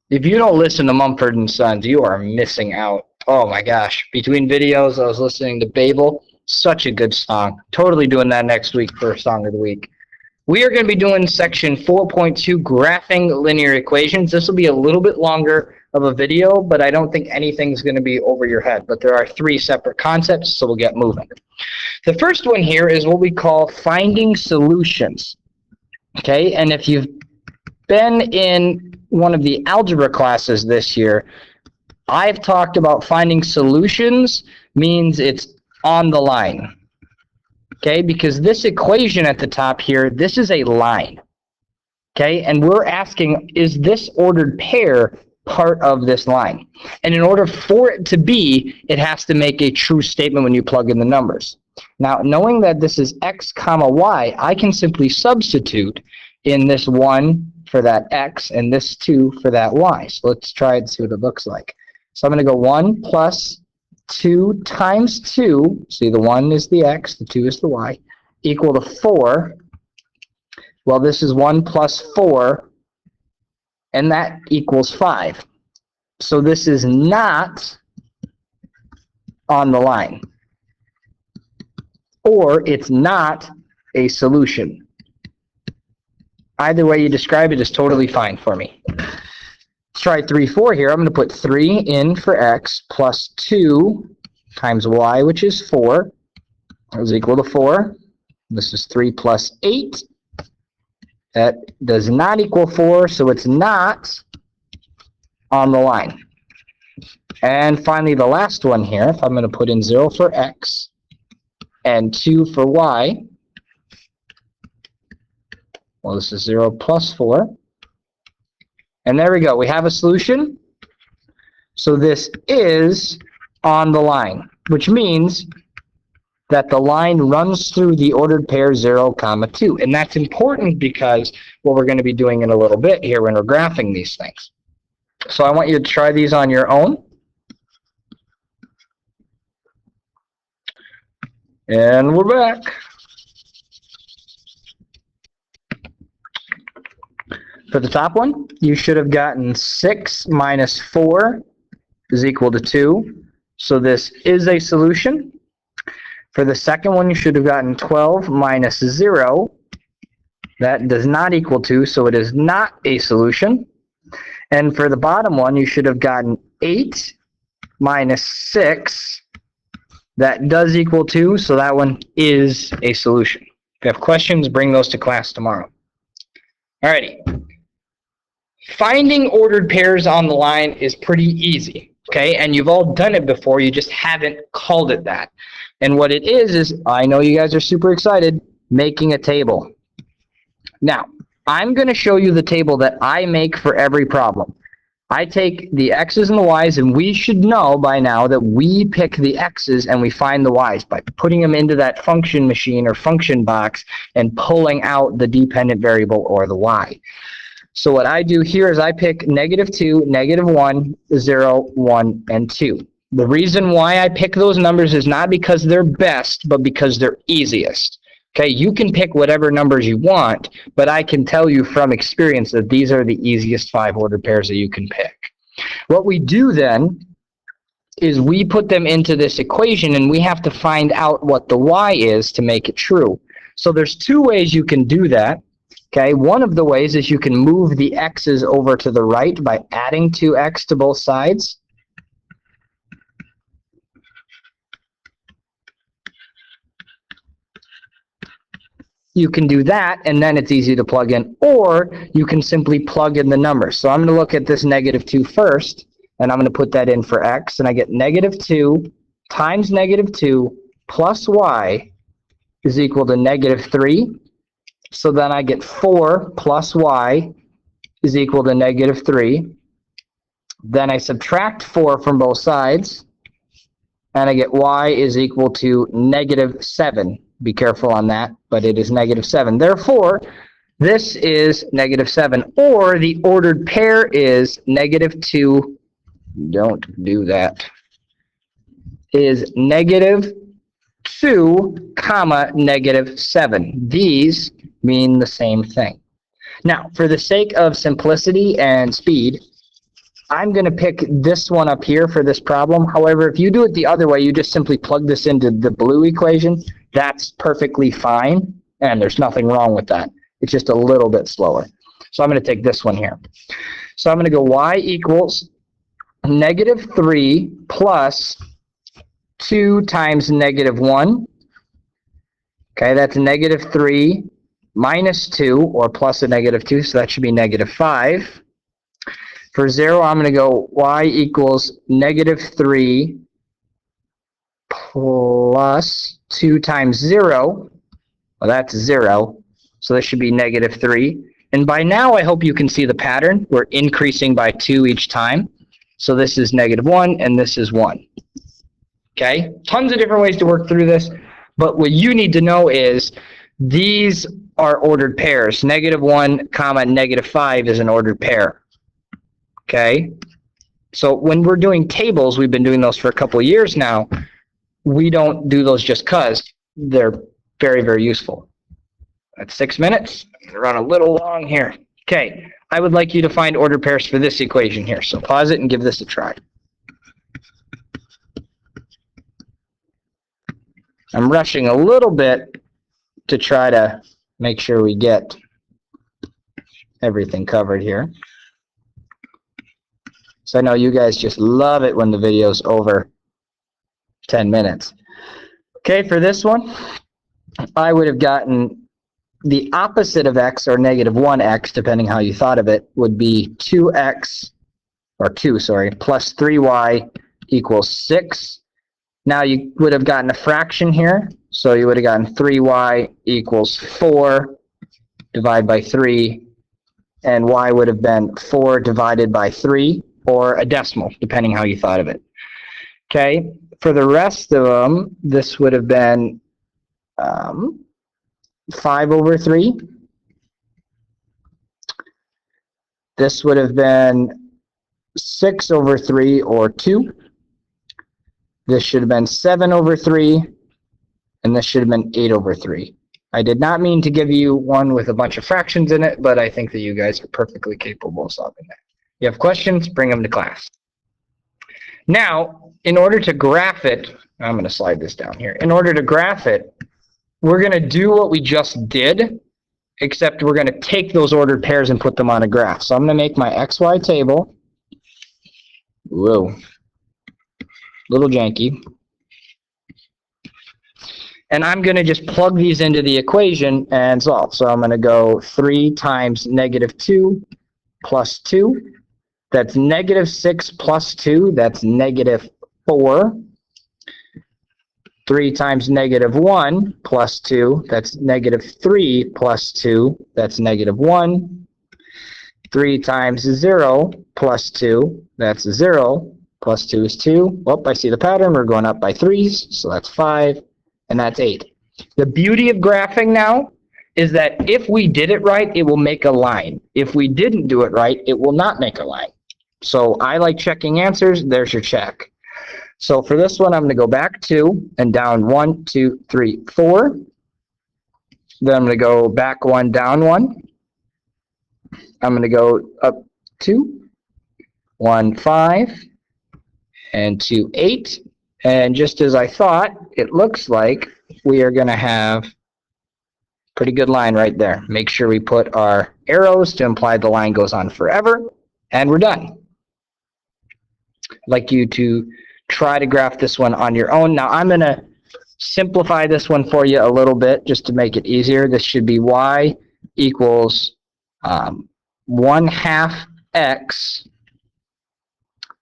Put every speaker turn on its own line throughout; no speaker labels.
If you don't listen to Mumford and Sons, you are missing out. Oh my gosh. Between videos, I was listening to Babel. Such a good song. Totally doing that next week for Song of the Week. We are going to be doing section 4.2, graphing linear equations. This will be a little bit longer of a video, but I don't think anything's going to be over your head. But there are 3 separate concepts, so we'll get moving. The first one here is what we call finding solutions. Okay, and if you've been in one of the algebra classes this year, I've talked about finding solutions means it's on the line. Okay, because this equation at the top here, this is a line. Okay, and we're asking, is this ordered pair part of this line? And in order for it to be, it has to make a true statement when you plug in the numbers. Now, knowing that this is x comma y, I can simply substitute in this 1 for that x and this 2 for that y. So let's try and see what it looks like. So I'm going to go 1 plus 2 times 2, see the 1 is the x, the 2 is the y, equal to 4. Well, this is 1 plus 4, and that equals 5. So this is not on the line, or it's not a solution. Either way you describe it is totally fine for me. Let's try 3, 4 here. I'm going to put 3 in for x plus 2 times y, which is 4, is equal to 4. This is 3 plus 8. That does not equal 4, so it's not on the line. And finally, the last one here, if I'm going to put in 0 for x and 2 for y, well, this is 0 plus 4. And there we go. We have a solution. So this is on the line, which means that the line runs through the ordered pair 0, comma 2. And that's important because what we're going to be doing in a little bit here when we're graphing these things. So I want you to try these on your own. And we're back. For the top one, you should have gotten 6 minus 4 is equal to 2. So this is a solution. For the second one, you should have gotten 12 minus 0. That does not equal 2, so it is not a solution. And for the bottom one, you should have gotten 8 minus 6. That does equal 2, so that one is a solution. If you have questions, bring those to class tomorrow. Alrighty. Finding ordered pairs on the line is pretty easy, okay? And you've all done it before, you just haven't called it that. And what it is I know you guys are super excited, making a table. Now, I'm going to show you the table that I make for every problem. I take the x's and the y's, and we should know by now that we pick the x's and we find the y's by putting them into that function machine or function box and pulling out the dependent variable or the y. So what I do here is I pick -2, -1, 0, 1, and 2. The reason why I pick those numbers is not because they're best, but because they're easiest. Okay, you can pick whatever numbers you want, but I can tell you from experience that these are the easiest 5 ordered pairs that you can pick. What we do then is we put them into this equation, and we have to find out what the y is to make it true. So there's 2 ways you can do that. Okay, one of the ways is you can move the x's over to the right by adding 2x to both sides. You can do that, and then it's easy to plug in. Or you can simply plug in the numbers. So I'm going to look at this -2 first, and I'm going to put that in for x, and I get -2 times -2 plus y is equal to -3. So then I get 4 plus y is equal to -3. Then I subtract 4 from both sides, and I get y is equal to -7. Be careful on that, but it is -7. Therefore, this is -7, or the ordered pair is -2. Don't do that. Is -2, comma, -7. These mean the same thing. Now, for the sake of simplicity and speed, I'm going to pick this one up here for this problem. However, if you do it the other way, you just simply plug this into the blue equation. That's perfectly fine, and there's nothing wrong with that. It's just a little bit slower. So I'm going to take this one here. So I'm going to go y equals -3 plus 2 times -1. Okay, that's -3 minus 2, or plus a -2, so that should be -5. For 0, I'm going to go y equals -3 plus 2 times 0. Well, that's 0, so this should be -3. And by now, I hope you can see the pattern. We're increasing by 2 each time. So this is -1, and this is 1. Okay? Tons of different ways to work through this. But what you need to know is these are ordered pairs. -1, -5 is an ordered pair. Okay? So when we're doing tables, we've been doing those for a couple of years now. We don't do those just because. They're very, very useful. That's 6 minutes. I'm going to run a little long here. Okay. I would like you to find ordered pairs for this equation here. So pause it and give this a try. I'm rushing a little bit to try to make sure we get everything covered here. So I know you guys just love it when the video's over 10 minutes. Okay, for this one, I would have gotten the opposite of x, or -1x, depending how you thought of it, would be 2x, or 2, sorry, plus 3y equals 6. Now you would have gotten a fraction here, so you would have gotten 3y equals 4 divided by 3, and y would have been 4 divided by 3, or a decimal, depending how you thought of it. Okay, for the rest of them, this would have been 5/3. This would have been 6/3, or 2. This should have been 7/3, and this should have been 8/3. I did not mean to give you one with a bunch of fractions in it, but I think that you guys are perfectly capable of solving that. If you have questions, bring them to class. Now, in order to graph it, I'm going to slide this down here. In order to graph it, we're going to do what we just did, except we're going to take those ordered pairs and put them on a graph. So I'm going to make my XY table. Whoa. Little janky. And I'm going to just plug these into the equation and solve. So I'm going to go 3 times -2 plus 2. That's -6 plus 2. That's -4. 3 times -1 plus 2. That's -3 plus 2. That's -1. 3 times 0 plus 2. That's 0. Plus 2 is 2. Oh, I see the pattern. We're going up by 3s. So that's 5. And that's 8. The beauty of graphing now is that if we did it right, it will make a line. If we didn't do it right, it will not make a line. So I like checking answers. There's your check. So for this one, I'm going to go back 2 and down 1, 2, 3, 4. Then I'm going to go back 1, down 1. I'm going to go up 2, 1, 5, and 2, 8. And just as I thought, it looks like we are going to have a pretty good line right there. Make sure we put our arrows to imply the line goes on forever, and we're done. I'd like you to try to graph this one on your own. Now I'm going to simplify this one for you a little bit just to make it easier. This should be y equals 1/2 x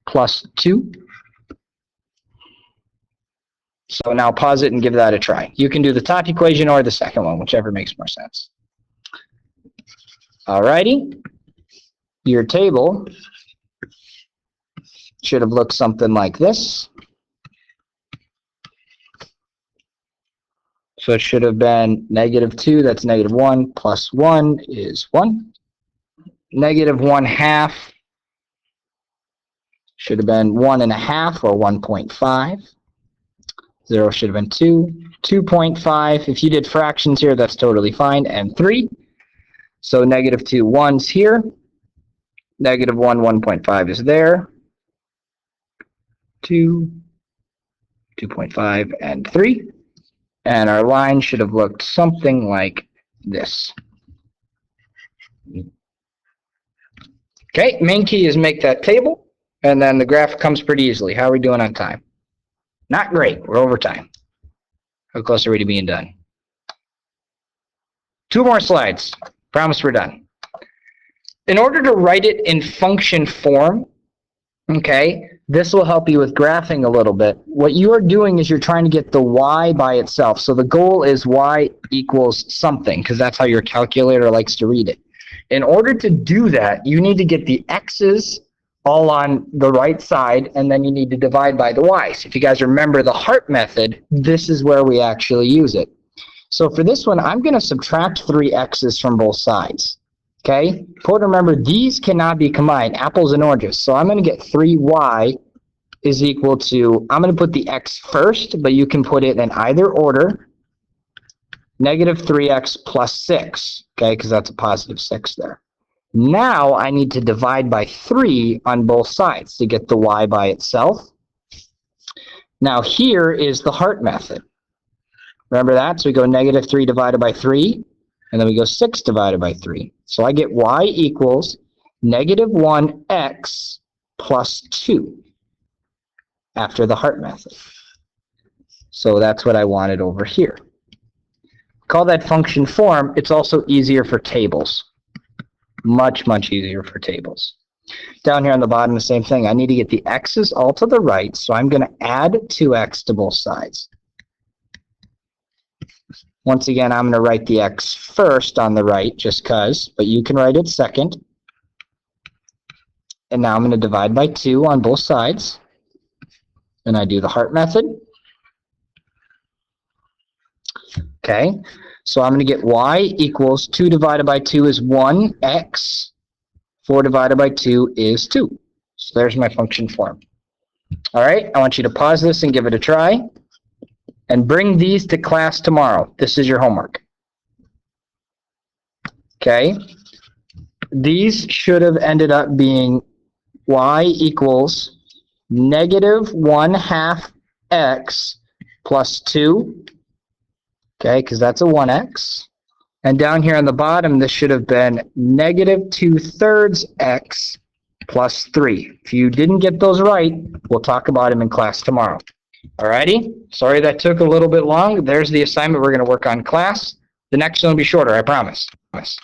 plus 2. So now pause it and give that a try. You can do the top equation or the second one, whichever makes more sense. Alrighty. Your table should have looked something like this. So it should have been -2, that's -1, plus 1 is 1. -1/2 should have been 1.5 or 1.5. 0 should have been 2. 2.5. If you did fractions here, that's totally fine. And 3. So -2 ones here. Negative 1, 1.5 is there. 2, 2.5, and 3. And our line should have looked something like this. Okay, main key is make that table, and then the graph comes pretty easily. How are we doing on time? Not great. We're over time. How close are we to being done? 2 more slides. Promise we're done. In order to write it in function form, okay, this will help you with graphing a little bit. What you are doing is you're trying to get the y by itself. So the goal is y equals something, because that's how your calculator likes to read it. In order to do that, you need to get the x's all on the right side, and then you need to divide by the y's. If you guys remember the Hart method, this is where we actually use it. So for this one, I'm going to subtract 3 x's from both sides. Okay? Important to remember, these cannot be combined, apples and oranges. So I'm going to get 3y is equal to, I'm going to put the x first, but you can put it in either order, negative 3x plus 6, okay, because that's a positive 6 there. Now I need to divide by 3 on both sides to get the y by itself. Now here is the Hart method. Remember that? So we go negative 3 divided by 3, and then we go 6 divided by 3. So I get y equals negative 1x plus 2 after the Hart method. So that's what I wanted over here. Call that function form. It's also easier for tables. Much, much easier for tables. Down here on the bottom, the same thing. I need to get the x's all to the right, so I'm going to add 2x to both sides. Once again, I'm going to write the x first on the right, just because, but you can write it second. And now I'm going to divide by 2 on both sides. And I do the Hart method. Okay, so I'm going to get y equals 2 divided by 2 is 1x. 4 divided by 2 is 2. So there's my function form. All right, I want you to pause this and give it a try. And bring these to class tomorrow. This is your homework. Okay, these should have ended up being y equals negative 1/2 x plus 2. Okay, because that's a 1x. And down here on the bottom, this should have been negative 2/3 x plus 3. If you didn't get those right, we'll talk about them in class tomorrow. Alrighty, sorry that took a little bit long. There's the assignment we're going to work on class. The next one will be shorter, I promise.